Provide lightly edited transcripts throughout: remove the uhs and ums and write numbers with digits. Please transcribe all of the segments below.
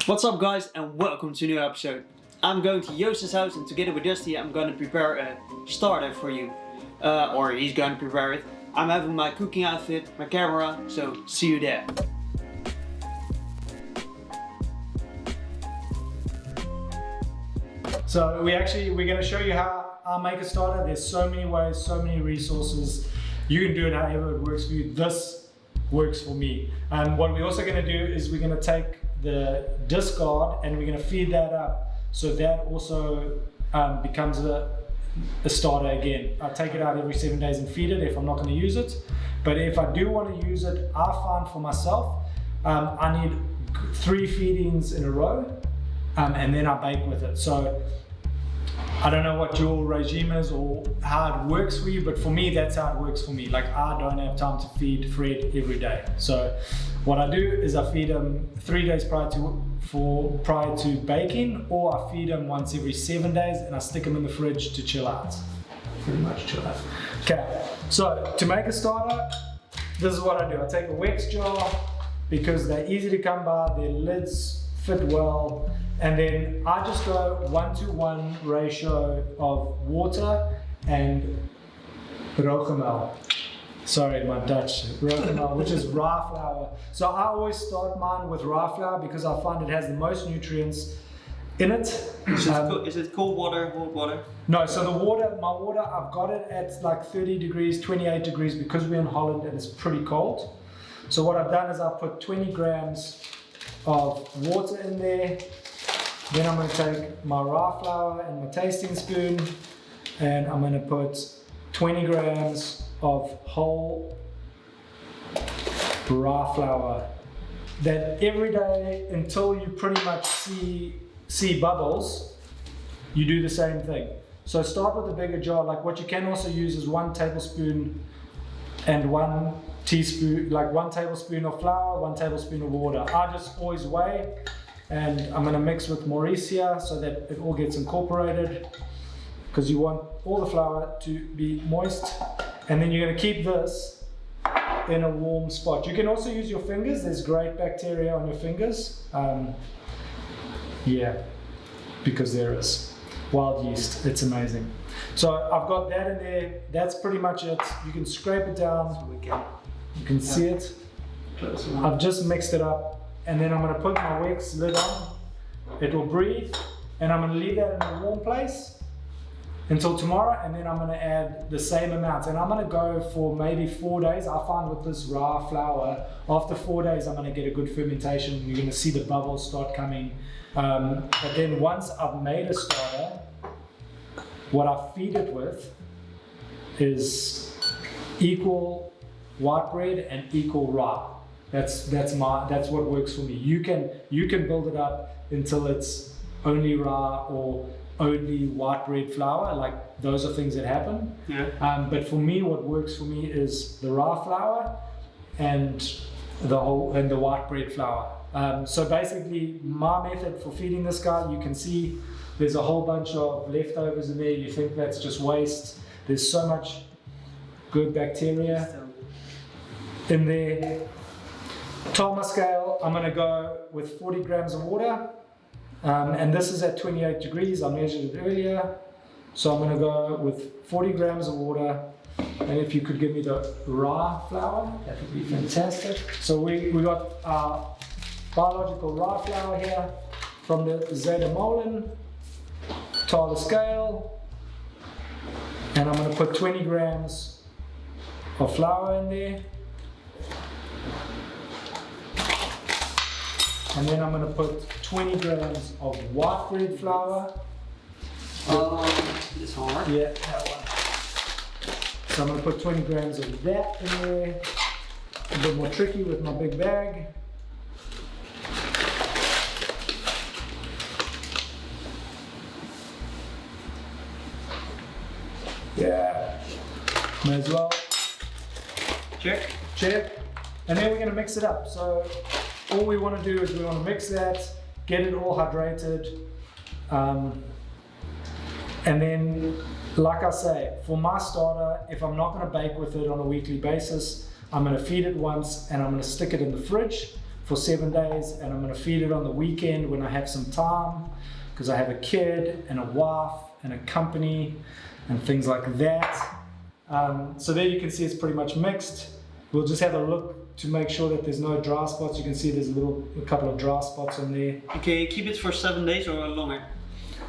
What's up guys, and welcome to a new episode. I'm going to Joost's house, and together with Dusty I'm going to prepare a starter for you. Or he's going to prepare it. I'm having my cooking outfit, my camera, so see you there. So we're going to show you how I make a starter. There's so many ways, so many resources. You can do it however it works for you. This works for me. And what we're also going to do is we're going to take the discard and we're going to feed that up, so that also becomes a starter again. I take it out every 7 days and feed it if I'm not going to use it. But if I do want to use it, I find for myself, I need 3 feedings in a row, and then I bake with it. So I don't know what your regime is or how it works for you, but for me, that's how it works for me. Like, I don't have time to feed Fred every day. So what I do is I feed him 3 days prior to baking, or I feed him once every 7 days and I stick him in the fridge to chill out. Pretty much chill out. Okay, so to make a starter, this is what I do. I take a Wex jar because they're easy to come by, their lids fit well, and then I just go 1-to-1 ratio of water and roggemel. Sorry, my Dutch. Roggemel, which is rye flour. So I always start mine with rye flour because I find it has the most nutrients in it. Is it cold water, hot water? No, so my water, I've got it at like 30 degrees, 28 degrees because we're in Holland and it's pretty cold. So what I've done is I've put 20 grams of water in there. Then I'm going to take my rye flour and my tasting spoon, and I'm going to put 20 grams of whole rye flour. That every day until you pretty much see bubbles, you do the same thing. So start with a bigger jar. Like, what you can also use is 1 tablespoon and 1 teaspoon, like 1 tablespoon of flour, 1 tablespoon of water. I just always weigh, and I'm going to mix with Mauricia so that it all gets incorporated, because you want all the flour to be moist. And then you're going to keep this in a warm spot. You can also use your fingers. There's great bacteria on your fingers. Yeah, because there is wild yeast. It's amazing. So I've got that in there. That's pretty much it. You can scrape it down. You can see it. I've just mixed it up. And then I'm going to put my Wex lid on. It will breathe. And I'm going to leave that in a warm place until tomorrow, and then I'm going to add the same amount, and I'm going to go for maybe 4 days. I find with this rye flour, after 4 days I'm going to get a good fermentation. You're going to see the bubbles start coming, but then once I've made a starter, what I feed it with is equal white bread and equal rye. That's what works for me. You can build it up until it's only rye or only white bread flour. Like, those are things that happen. Yeah. But for me, what works for me is the rye flour and the white bread flour. So basically, my method for feeding this guy, you can see there's a whole bunch of leftovers in there. You think that's just waste. There's so much good bacteria in there. Timer scale, I'm going to go with 40 grams of water. And this is at 28 degrees, I measured it earlier. So I'm going to go with 40 grams of water. And if you could give me the rye flour, that would be fantastic. So we got our biological rye flour here from the Zuidermolen, Timer scale. And I'm going to put 20 grams of flour in there. And then I'm going to put 20 grams of white bread flour. This hard. Yeah, that one. So I'm going to put 20 grams of that in there. A bit more tricky with my big bag. Yeah, may as well. Check. And then we're going to mix it up. So all we want to do is we want to mix that, get it all hydrated, and then, like I say, for my starter, if I'm not going to bake with it on a weekly basis, I'm going to feed it once and I'm going to stick it in the fridge for 7 days, and I'm going to feed it on the weekend when I have some time, because I have a kid and a wife and a company and things like that. So there you can see it's pretty much mixed. We'll just have a look to make sure that there's no dry spots. You can see there's a couple of dry spots on there. Okay, keep it for 7 days or longer?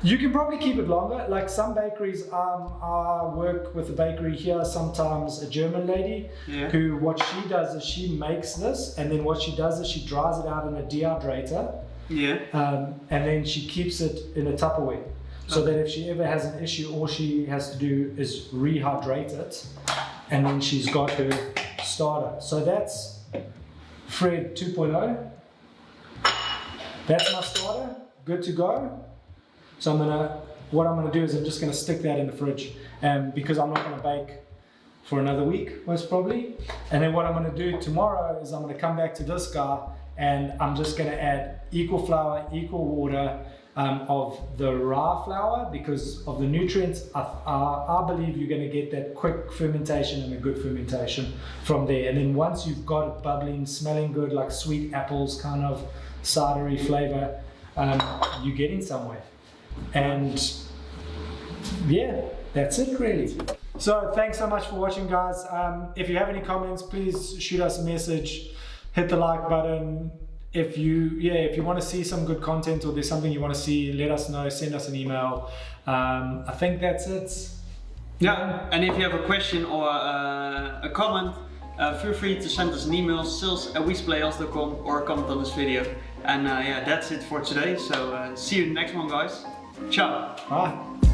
You can probably keep it longer. Like some bakeries, I work with a bakery here, sometimes a German lady, who what she does is she makes this, and then what she does is she dries it out in a dehydrator, and then she keeps it in a Tupperware. So that if she ever has an issue, all she has to do is rehydrate it, and then she's got her starter. So that's Fred 2.0. That's my starter, good to go. So what I'm gonna do is I'm just gonna stick that in the fridge, because I'm not gonna bake for another week, most probably. And then what I'm gonna do tomorrow is I'm gonna come back to this guy, and I'm just gonna add equal flour, equal water, of the raw flour, because of the nutrients. I believe you're going to get that quick fermentation and a good fermentation from there. And then once you've got it bubbling, smelling good, like sweet apples, kind of cidery flavor, you're getting somewhere. And yeah, that's it really. So thanks so much for watching, guys. If you have any comments, please shoot us a message, hit the like button. If you want to see some good content, or there's something you want to see, let us know, send us an email. I think that's it. Yeah, and if you have a question or a comment, feel free to send us an email, sales@wesupplyyachts.com, or comment on this video. And yeah, that's it for today. So see you in the next one, guys. Ciao. Bye.